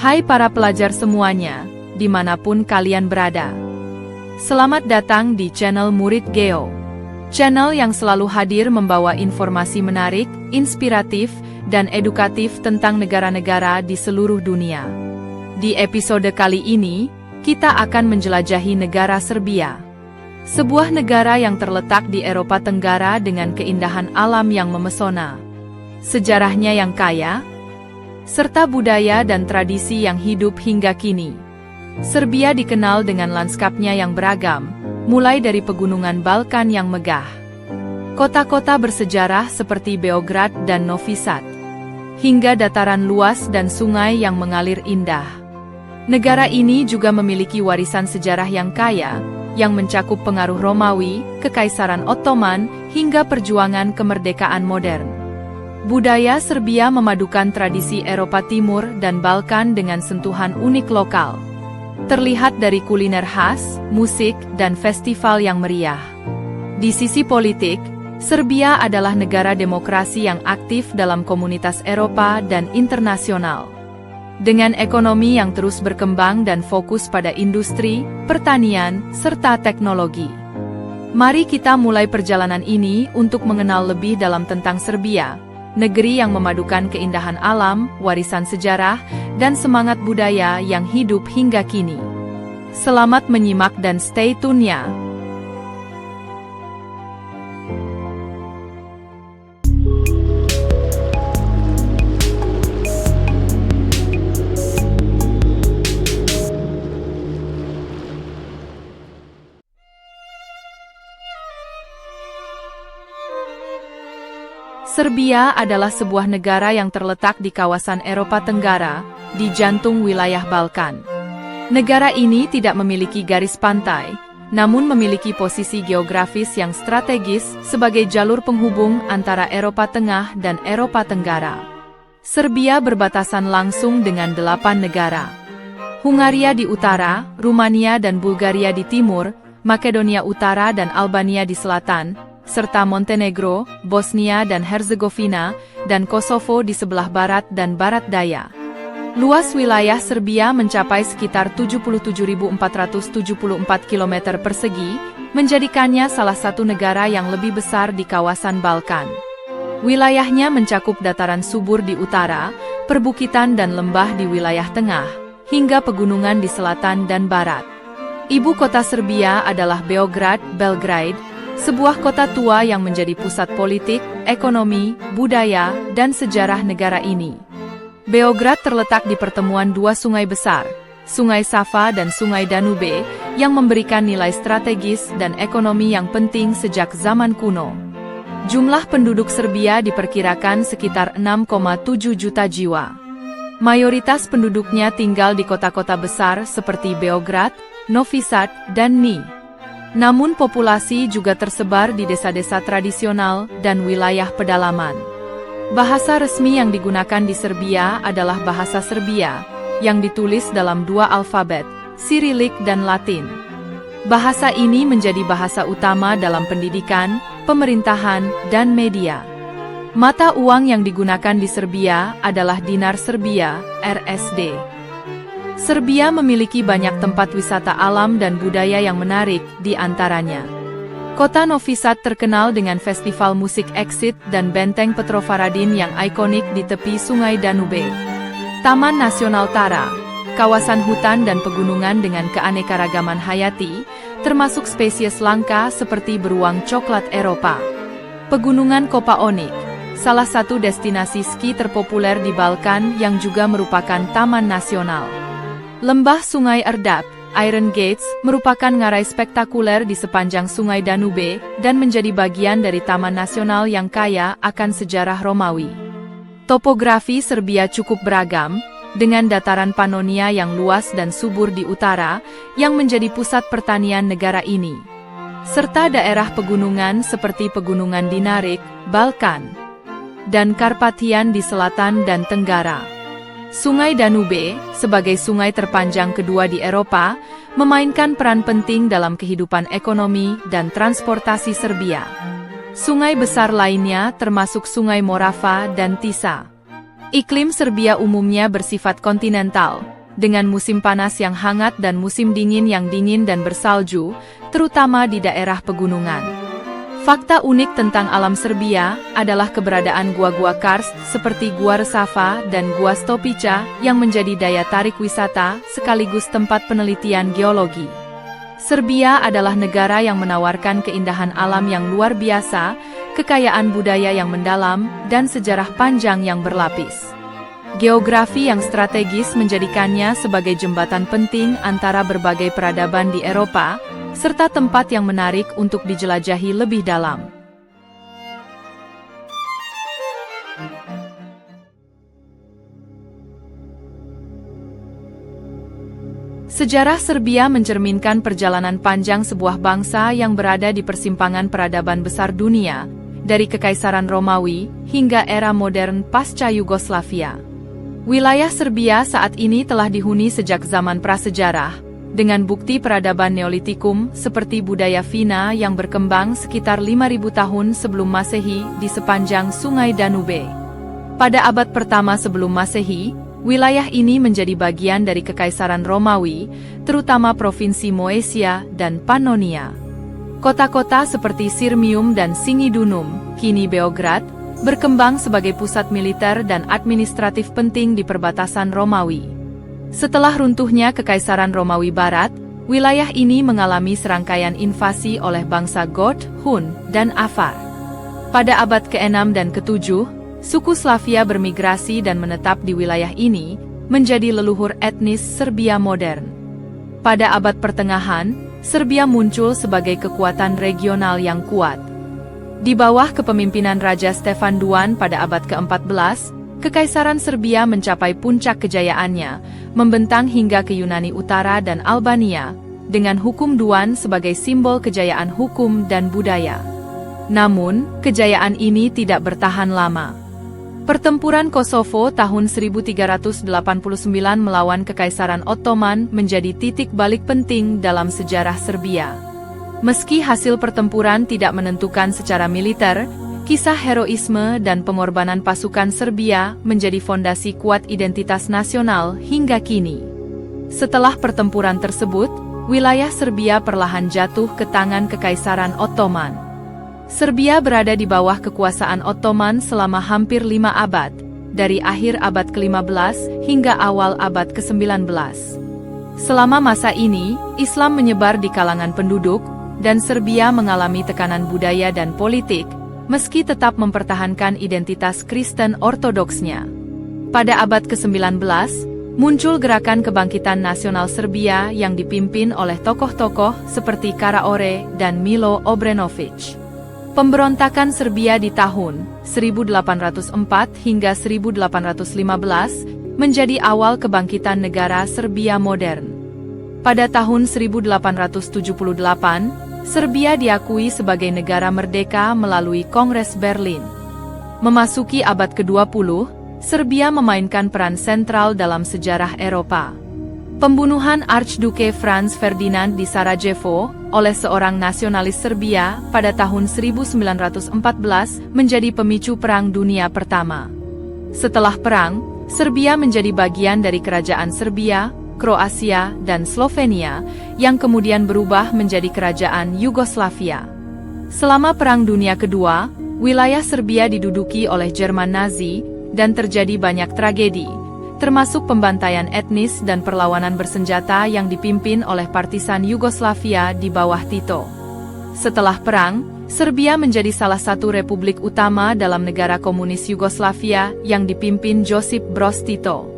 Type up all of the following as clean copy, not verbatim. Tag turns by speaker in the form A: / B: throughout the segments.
A: Hai para pelajar semuanya, dimanapun kalian berada. Selamat datang di channel Murid Geo. Channel yang selalu hadir membawa informasi menarik, inspiratif, dan edukatif tentang negara-negara di seluruh dunia. Di episode kali ini, kita akan menjelajahi negara Serbia. Sebuah negara yang terletak di Eropa Tenggara dengan keindahan alam yang memesona. Sejarahnya yang kaya, serta budaya dan tradisi yang hidup hingga kini. Serbia dikenal dengan lanskapnya yang beragam, mulai dari pegunungan Balkan yang megah, kota-kota bersejarah seperti Beograd dan Novi Sad, hingga dataran luas dan sungai yang mengalir indah. Negara ini juga memiliki warisan sejarah yang kaya, yang mencakup pengaruh Romawi, Kekaisaran Ottoman, hingga perjuangan kemerdekaan modern. Budaya Serbia memadukan tradisi Eropa Timur dan Balkan dengan sentuhan unik lokal. Terlihat dari kuliner khas, musik, dan festival yang meriah. Di sisi politik, Serbia adalah negara demokrasi yang aktif dalam komunitas Eropa dan internasional. Dengan ekonomi yang terus berkembang dan fokus pada industri, pertanian, serta teknologi. Mari kita mulai perjalanan ini untuk mengenal lebih dalam tentang Serbia, negeri yang memadukan keindahan alam, warisan sejarah, dan semangat budaya yang hidup hingga kini. Selamat menyimak dan stay tune ya! Serbia adalah sebuah negara yang terletak di kawasan Eropa Tenggara, di jantung wilayah Balkan. Negara ini tidak memiliki garis pantai, namun memiliki posisi geografis yang strategis sebagai jalur penghubung antara Eropa Tengah dan Eropa Tenggara. Serbia berbatasan langsung dengan 8 negara. Hungaria di utara, Rumania dan Bulgaria di timur, Makedonia Utara dan Albania di selatan, serta Montenegro, Bosnia dan Herzegovina, dan Kosovo di sebelah barat dan barat daya. Luas wilayah Serbia mencapai sekitar 77.474 km persegi, menjadikannya salah satu negara yang lebih besar di kawasan Balkan. Wilayahnya mencakup dataran subur di utara, perbukitan dan lembah di wilayah tengah, hingga pegunungan di selatan dan barat. Ibu kota Serbia adalah Beograd, Belgrade, sebuah kota tua yang menjadi pusat politik, ekonomi, budaya, dan sejarah negara ini. Beograd terletak di pertemuan dua sungai besar, Sungai Sava dan Sungai Danube, yang memberikan nilai strategis dan ekonomi yang penting sejak zaman kuno. Jumlah penduduk Serbia diperkirakan sekitar 6,7 juta jiwa. Mayoritas penduduknya tinggal di kota-kota besar seperti Beograd, Novi Sad, dan Niš. Namun populasi juga tersebar di desa-desa tradisional dan wilayah pedalaman. Bahasa resmi yang digunakan di Serbia adalah bahasa Serbia, yang ditulis dalam dua alfabet, Sirilik dan Latin. Bahasa ini menjadi bahasa utama dalam pendidikan, pemerintahan, dan media. Mata uang yang digunakan di Serbia adalah dinar Serbia, RSD. Serbia memiliki banyak tempat wisata alam dan budaya yang menarik, di antaranya. Kota Novi Sad terkenal dengan festival musik Exit dan benteng Petrovaradin yang ikonik di tepi Sungai Danube. Taman Nasional Tara, kawasan hutan dan pegunungan dengan keanekaragaman hayati, termasuk spesies langka seperti beruang coklat Eropa. Pegunungan Kopaonik, salah satu destinasi ski terpopuler di Balkan yang juga merupakan taman nasional. Lembah Sungai Erdap, Iron Gates, merupakan ngarai spektakuler di sepanjang Sungai Danube, dan menjadi bagian dari taman nasional yang kaya akan sejarah Romawi. Topografi Serbia cukup beragam, dengan dataran Pannonia yang luas dan subur di utara, yang menjadi pusat pertanian negara ini. Serta daerah pegunungan seperti Pegunungan Dinarik, Balkan, dan Karpathian di selatan dan tenggara. Sungai Danube, sebagai sungai terpanjang kedua di Eropa, memainkan peran penting dalam kehidupan ekonomi dan transportasi Serbia. Sungai besar lainnya termasuk Sungai Morava dan Tisa. Iklim Serbia umumnya bersifat kontinental, dengan musim panas yang hangat dan musim dingin yang dingin dan bersalju, terutama di daerah pegunungan. Fakta unik tentang alam Serbia adalah keberadaan gua-gua karst seperti Gua Resava dan Gua Stopica yang menjadi daya tarik wisata sekaligus tempat penelitian geologi. Serbia adalah negara yang menawarkan keindahan alam yang luar biasa, kekayaan budaya yang mendalam, dan sejarah panjang yang berlapis. Geografi yang strategis menjadikannya sebagai jembatan penting antara berbagai peradaban di Eropa, serta tempat yang menarik untuk dijelajahi lebih dalam. Sejarah Serbia mencerminkan perjalanan panjang sebuah bangsa yang berada di persimpangan peradaban besar dunia, dari Kekaisaran Romawi hingga era modern pasca Yugoslavia. Wilayah Serbia saat ini telah dihuni sejak zaman prasejarah, dengan bukti peradaban Neolitikum seperti budaya Vina yang berkembang sekitar 5.000 tahun sebelum Masehi di sepanjang Sungai Danube. Pada abad pertama sebelum Masehi, wilayah ini menjadi bagian dari Kekaisaran Romawi, terutama provinsi Moesia dan Pannonia. Kota-kota seperti Sirmium dan Singidunum, kini Beograd, berkembang sebagai pusat militer dan administratif penting di perbatasan Romawi. Setelah runtuhnya Kekaisaran Romawi Barat, wilayah ini mengalami serangkaian invasi oleh bangsa Goth, Hun, dan Avar. Pada abad ke-6 dan ke-7, suku Slavia bermigrasi dan menetap di wilayah ini, menjadi leluhur etnis Serbia modern. Pada abad pertengahan, Serbia muncul sebagai kekuatan regional yang kuat. Di bawah kepemimpinan Raja Stefan II pada abad ke-14, Kekaisaran Serbia mencapai puncak kejayaannya, membentang hingga ke Yunani Utara dan Albania, dengan hukum Duan sebagai simbol kejayaan hukum dan budaya. Namun, kejayaan ini tidak bertahan lama. Pertempuran Kosovo tahun 1389 melawan Kekaisaran Ottoman menjadi titik balik penting dalam sejarah Serbia. Meski hasil pertempuran tidak menentukan secara militer, kisah heroisme dan pengorbanan pasukan Serbia menjadi fondasi kuat identitas nasional hingga kini. Setelah pertempuran tersebut, wilayah Serbia perlahan jatuh ke tangan Kekaisaran Ottoman. Serbia berada di bawah kekuasaan Ottoman selama hampir 5 abad, dari akhir abad ke-15 hingga awal abad ke-19. Selama masa ini, Islam menyebar di kalangan penduduk, dan Serbia mengalami tekanan budaya dan politik, meski tetap mempertahankan identitas Kristen Ortodoksnya. Pada abad ke-19, muncul gerakan kebangkitan nasional Serbia yang dipimpin oleh tokoh-tokoh seperti Karaore dan Milo Obrenović. Pemberontakan Serbia di tahun 1804 hingga 1815 menjadi awal kebangkitan negara Serbia modern. Pada tahun 1878, Serbia diakui sebagai negara merdeka melalui Kongres Berlin. Memasuki abad ke-20, Serbia memainkan peran sentral dalam sejarah Eropa. Pembunuhan Archduke Franz Ferdinand di Sarajevo oleh seorang nasionalis Serbia pada tahun 1914 menjadi pemicu Perang Dunia Pertama. Setelah perang, Serbia menjadi bagian dari Kerajaan Serbia, Kroasia, dan Slovenia, yang kemudian berubah menjadi Kerajaan Yugoslavia. Selama Perang Dunia Kedua, wilayah Serbia diduduki oleh Jerman Nazi, dan terjadi banyak tragedi, termasuk pembantaian etnis dan perlawanan bersenjata yang dipimpin oleh partisan Yugoslavia di bawah Tito. Setelah perang, Serbia menjadi salah satu republik utama dalam negara komunis Yugoslavia yang dipimpin Josip Broz Tito.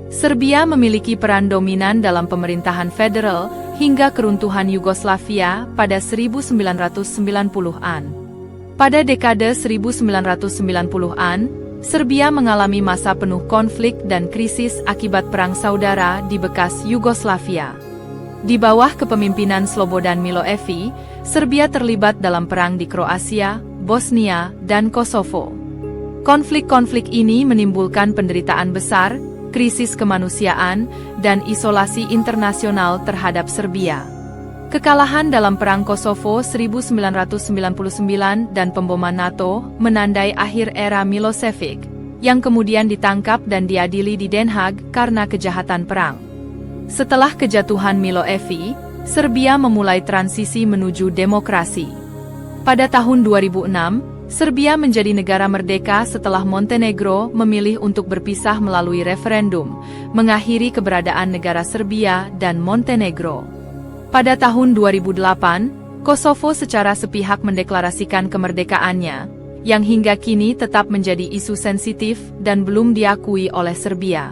A: Serbia memiliki peran dominan dalam pemerintahan federal hingga keruntuhan Yugoslavia pada 1990-an. Pada dekade 1990-an, Serbia mengalami masa penuh konflik dan krisis akibat perang saudara di bekas Yugoslavia. Di bawah kepemimpinan Slobodan Milošević, Serbia terlibat dalam perang di Kroasia, Bosnia, dan Kosovo. Konflik-konflik ini menimbulkan penderitaan besar, krisis kemanusiaan, dan isolasi internasional terhadap Serbia. Kekalahan dalam Perang Kosovo 1999 dan pemboman NATO menandai akhir era Milošević. yang kemudian ditangkap dan diadili di Den Haag karena kejahatan perang. Setelah kejatuhan Milošević, Serbia memulai transisi menuju demokrasi. Pada tahun 2006, Serbia menjadi negara merdeka setelah Montenegro memilih untuk berpisah melalui referendum, mengakhiri keberadaan negara Serbia dan Montenegro. Pada tahun 2008, Kosovo secara sepihak mendeklarasikan kemerdekaannya, yang hingga kini tetap menjadi isu sensitif dan belum diakui oleh Serbia.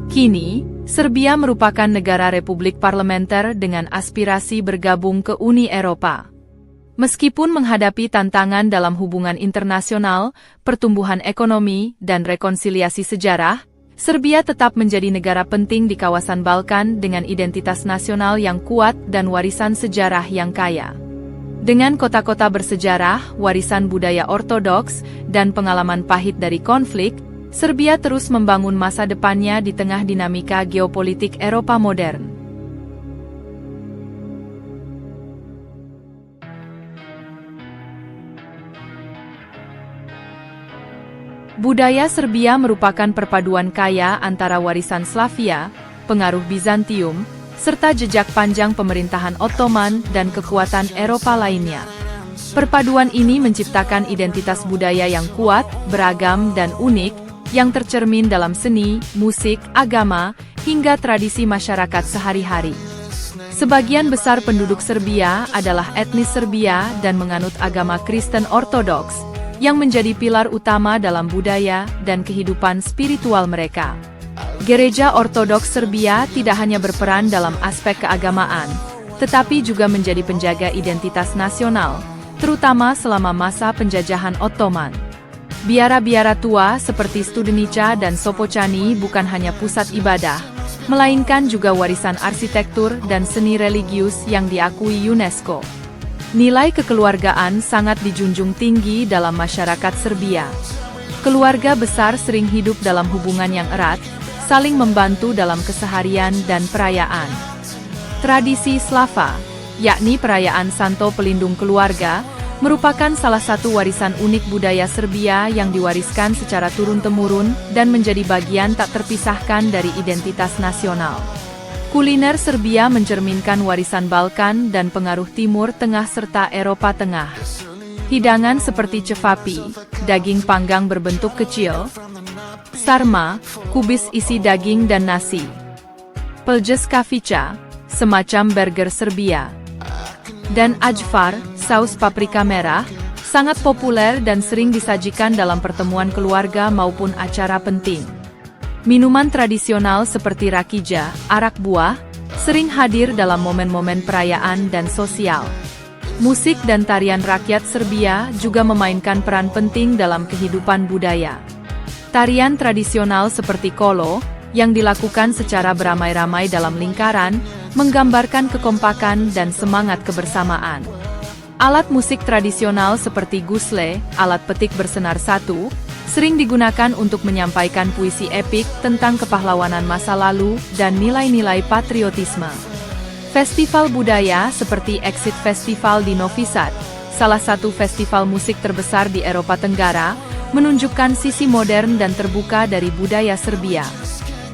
A: Kini, Serbia merupakan negara republik parlementer dengan aspirasi bergabung ke Uni Eropa. Meskipun menghadapi tantangan dalam hubungan internasional, pertumbuhan ekonomi, dan rekonsiliasi sejarah, Serbia tetap menjadi negara penting di kawasan Balkan dengan identitas nasional yang kuat dan warisan sejarah yang kaya. Dengan kota-kota bersejarah, warisan budaya ortodoks, dan pengalaman pahit dari konflik, Serbia terus membangun masa depannya di tengah dinamika geopolitik Eropa modern. Budaya Serbia merupakan perpaduan kaya antara warisan Slavia, pengaruh Bizantium, serta jejak panjang pemerintahan Ottoman dan kekuatan Eropa lainnya. Perpaduan ini menciptakan identitas budaya yang kuat, beragam, dan unik, yang tercermin dalam seni, musik, agama, hingga tradisi masyarakat sehari-hari. Sebagian besar penduduk Serbia adalah etnis Serbia dan menganut agama Kristen Ortodoks, yang menjadi pilar utama dalam budaya dan kehidupan spiritual mereka. Gereja Ortodoks Serbia tidak hanya berperan dalam aspek keagamaan, tetapi juga menjadi penjaga identitas nasional, terutama selama masa penjajahan Ottoman. Biara-biara tua seperti Studenica dan Sopocani bukan hanya pusat ibadah, melainkan juga warisan arsitektur dan seni religius yang diakui UNESCO. Nilai kekeluargaan sangat dijunjung tinggi dalam masyarakat Serbia. Keluarga besar sering hidup dalam hubungan yang erat, saling membantu dalam keseharian dan perayaan. Tradisi Slava, yakni perayaan Santo Pelindung Keluarga, merupakan salah satu warisan unik budaya Serbia yang diwariskan secara turun-temurun dan menjadi bagian tak terpisahkan dari identitas nasional. Kuliner Serbia mencerminkan warisan Balkan dan pengaruh Timur Tengah serta Eropa Tengah. Hidangan seperti cevapi, daging panggang berbentuk kecil, sarma, kubis isi daging dan nasi, peljeskavica, semacam burger Serbia, dan ajvar, saus paprika merah, sangat populer dan sering disajikan dalam pertemuan keluarga maupun acara penting. Minuman tradisional seperti rakija, arak buah, sering hadir dalam momen-momen perayaan dan sosial. Musik dan tarian rakyat Serbia juga memainkan peran penting dalam kehidupan budaya. Tarian tradisional seperti kolo, yang dilakukan secara beramai-ramai dalam lingkaran, menggambarkan kekompakan dan semangat kebersamaan. Alat musik tradisional seperti gusle, alat petik bersenar satu, sering digunakan untuk menyampaikan puisi epik tentang kepahlawanan masa lalu dan nilai-nilai patriotisme. Festival budaya seperti Exit Festival di Novi Sad, salah satu festival musik terbesar di Eropa Tenggara, menunjukkan sisi modern dan terbuka dari budaya Serbia.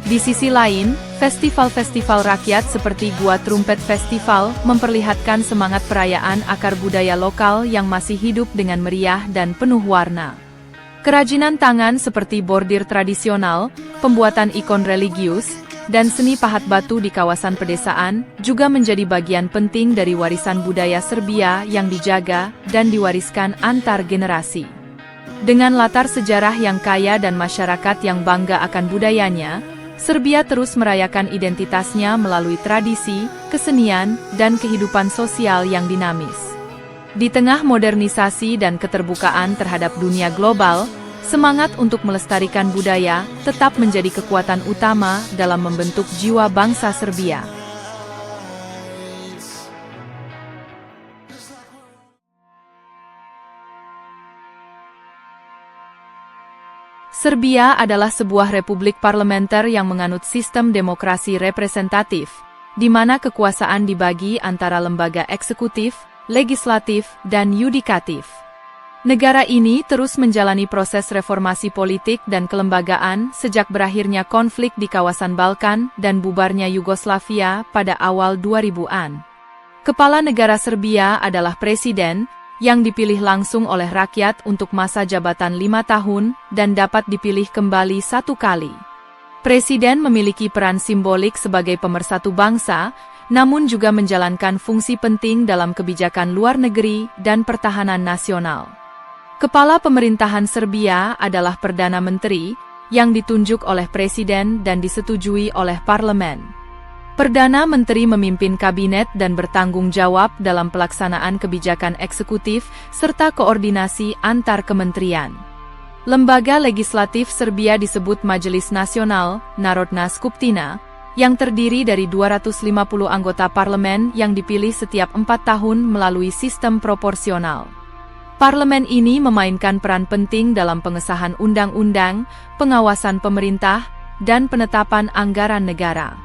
A: Di sisi lain, festival-festival rakyat seperti Gua Trumpet Festival memperlihatkan semangat perayaan akar budaya lokal yang masih hidup dengan meriah dan penuh warna. Kerajinan tangan seperti bordir tradisional, pembuatan ikon religius, dan seni pahat batu di kawasan pedesaan juga menjadi bagian penting dari warisan budaya Serbia yang dijaga dan diwariskan antar generasi. Dengan latar sejarah yang kaya dan masyarakat yang bangga akan budayanya, Serbia terus merayakan identitasnya melalui tradisi, kesenian, dan kehidupan sosial yang dinamis. Di tengah modernisasi dan keterbukaan terhadap dunia global, semangat untuk melestarikan budaya tetap menjadi kekuatan utama dalam membentuk jiwa bangsa Serbia. Serbia adalah sebuah republik parlementer yang menganut sistem demokrasi representatif, di mana kekuasaan dibagi antara lembaga eksekutif, legislatif, dan yudikatif. Negara ini terus menjalani proses reformasi politik dan kelembagaan sejak berakhirnya konflik di kawasan Balkan dan bubarnya Yugoslavia pada awal 2000-an. Kepala negara Serbia adalah presiden, yang dipilih langsung oleh rakyat untuk masa jabatan 5 tahun dan dapat dipilih kembali 1 kali. Presiden memiliki peran simbolik sebagai pemersatu bangsa, namun juga menjalankan fungsi penting dalam kebijakan luar negeri dan pertahanan nasional. Kepala pemerintahan Serbia adalah Perdana Menteri, yang ditunjuk oleh Presiden dan disetujui oleh Parlemen. Perdana Menteri memimpin kabinet dan bertanggung jawab dalam pelaksanaan kebijakan eksekutif serta koordinasi antar kementerian. Lembaga legislatif Serbia disebut Majelis Nasional, Narodna Skupština, yang terdiri dari 250 anggota parlemen yang dipilih setiap 4 tahun melalui sistem proporsional. Parlemen ini memainkan peran penting dalam pengesahan undang-undang, pengawasan pemerintah, dan penetapan anggaran negara.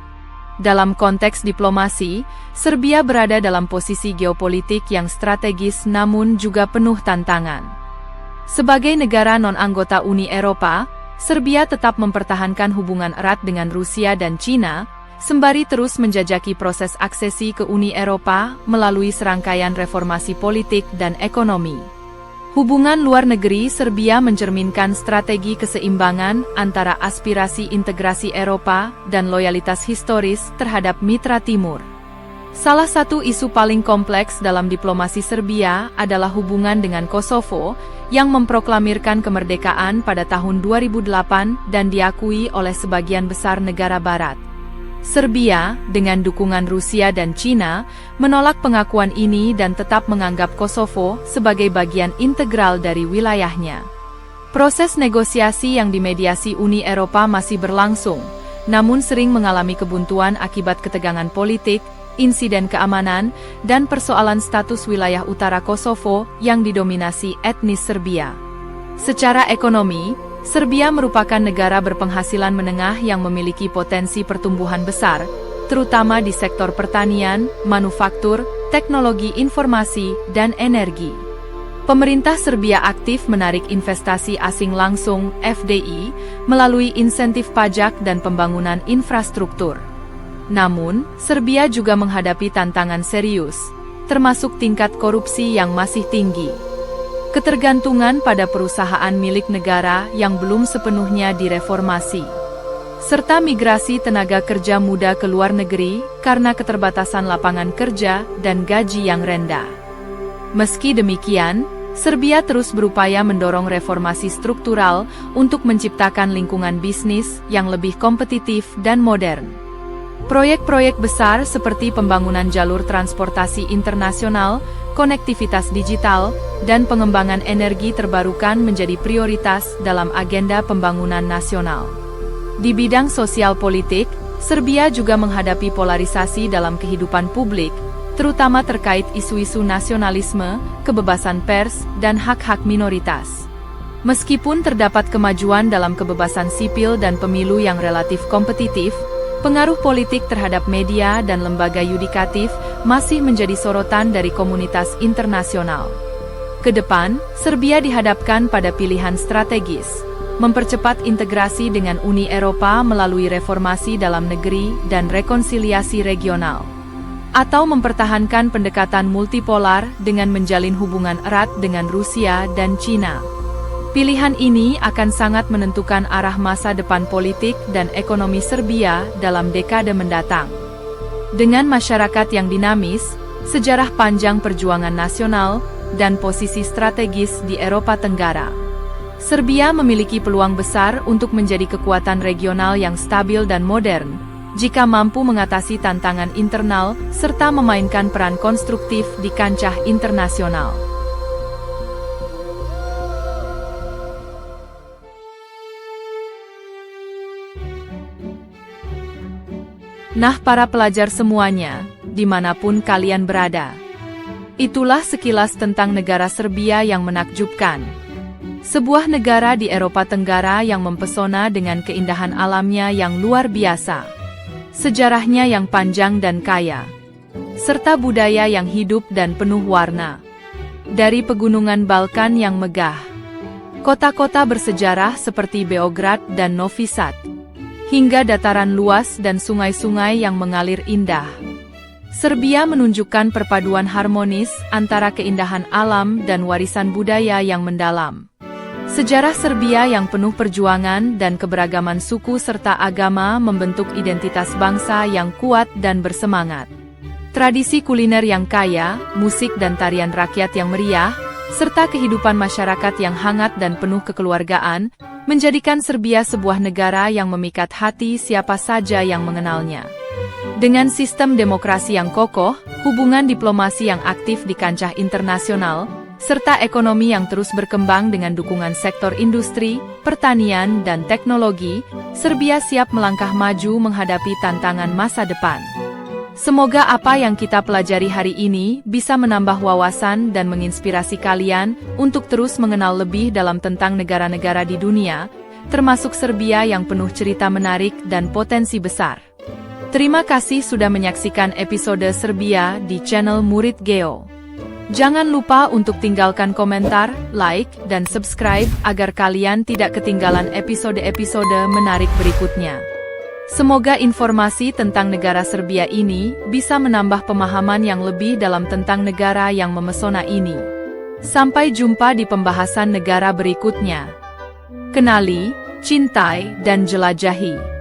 A: Dalam konteks diplomasi, Serbia berada dalam posisi geopolitik yang strategis namun juga penuh tantangan. Sebagai negara non-anggota Uni Eropa, Serbia tetap mempertahankan hubungan erat dengan Rusia dan Cina, sembari terus menjajaki proses aksesi ke Uni Eropa melalui serangkaian reformasi politik dan ekonomi. Hubungan luar negeri Serbia mencerminkan strategi keseimbangan antara aspirasi integrasi Eropa dan loyalitas historis terhadap mitra timur. Salah satu isu paling kompleks dalam diplomasi Serbia adalah hubungan dengan Kosovo, yang memproklamirkan kemerdekaan pada tahun 2008 dan diakui oleh sebagian besar negara barat. Serbia, dengan dukungan Rusia dan Cina, menolak pengakuan ini dan tetap menganggap Kosovo sebagai bagian integral dari wilayahnya. Proses negosiasi yang dimediasi Uni Eropa masih berlangsung, namun sering mengalami kebuntuan akibat ketegangan politik, insiden keamanan, dan persoalan status wilayah utara Kosovo yang didominasi etnis Serbia. Secara ekonomi, Serbia merupakan negara berpenghasilan menengah yang memiliki potensi pertumbuhan besar, terutama di sektor pertanian, manufaktur, teknologi informasi, dan energi. Pemerintah Serbia aktif menarik investasi asing langsung (FDI) melalui insentif pajak dan pembangunan infrastruktur. Namun, Serbia juga menghadapi tantangan serius, termasuk tingkat korupsi yang masih tinggi. Ketergantungan pada perusahaan milik negara yang belum sepenuhnya direformasi, serta migrasi tenaga kerja muda ke luar negeri karena keterbatasan lapangan kerja dan gaji yang rendah. Meski demikian, Serbia terus berupaya mendorong reformasi struktural untuk menciptakan lingkungan bisnis yang lebih kompetitif dan modern. Proyek-proyek besar seperti pembangunan jalur transportasi internasional, konektivitas digital, dan pengembangan energi terbarukan menjadi prioritas dalam agenda pembangunan nasional. Di bidang sosial politik, Serbia juga menghadapi polarisasi dalam kehidupan publik, terutama terkait isu-isu nasionalisme, kebebasan pers, dan hak-hak minoritas. Meskipun terdapat kemajuan dalam kebebasan sipil dan pemilu yang relatif kompetitif, pengaruh politik terhadap media dan lembaga yudikatif masih menjadi sorotan dari komunitas internasional. Kedepan, Serbia dihadapkan pada pilihan strategis, mempercepat integrasi dengan Uni Eropa melalui reformasi dalam negeri dan rekonsiliasi regional, atau mempertahankan pendekatan multipolar dengan menjalin hubungan erat dengan Rusia dan Cina. Pilihan ini akan sangat menentukan arah masa depan politik dan ekonomi Serbia dalam dekade mendatang. Dengan masyarakat yang dinamis, sejarah panjang perjuangan nasional, dan posisi strategis di Eropa Tenggara, Serbia memiliki peluang besar untuk menjadi kekuatan regional yang stabil dan modern, jika mampu mengatasi tantangan internal serta memainkan peran konstruktif di kancah internasional. Nah, para pelajar semuanya, dimanapun kalian berada, itulah sekilas tentang negara Serbia yang menakjubkan. Sebuah negara di Eropa Tenggara yang mempesona dengan keindahan alamnya yang luar biasa, sejarahnya yang panjang dan kaya, serta budaya yang hidup dan penuh warna. Dari pegunungan Balkan yang megah, kota-kota bersejarah seperti Beograd dan Novi Sad, hingga dataran luas dan sungai-sungai yang mengalir indah, Serbia menunjukkan perpaduan harmonis antara keindahan alam dan warisan budaya yang mendalam. Sejarah Serbia yang penuh perjuangan dan keberagaman suku serta agama membentuk identitas bangsa yang kuat dan bersemangat. Tradisi kuliner yang kaya, musik dan tarian rakyat yang meriah, serta kehidupan masyarakat yang hangat dan penuh kekeluargaan, menjadikan Serbia sebuah negara yang memikat hati siapa saja yang mengenalnya. Dengan sistem demokrasi yang kokoh, hubungan diplomasi yang aktif di kancah internasional, serta ekonomi yang terus berkembang dengan dukungan sektor industri, pertanian, dan teknologi, Serbia siap melangkah maju menghadapi tantangan masa depan. Semoga apa yang kita pelajari hari ini bisa menambah wawasan dan menginspirasi kalian untuk terus mengenal lebih dalam tentang negara-negara di dunia, termasuk Serbia yang penuh cerita menarik dan potensi besar. Terima kasih sudah menyaksikan episode Serbia di channel Murid Geo. Jangan lupa untuk tinggalkan komentar, like, dan subscribe agar kalian tidak ketinggalan episode-episode menarik berikutnya. Semoga informasi tentang negara Serbia ini bisa menambah pemahaman yang lebih dalam tentang negara yang memesona ini. Sampai jumpa di pembahasan negara berikutnya. Kenali, cintai, dan jelajahi.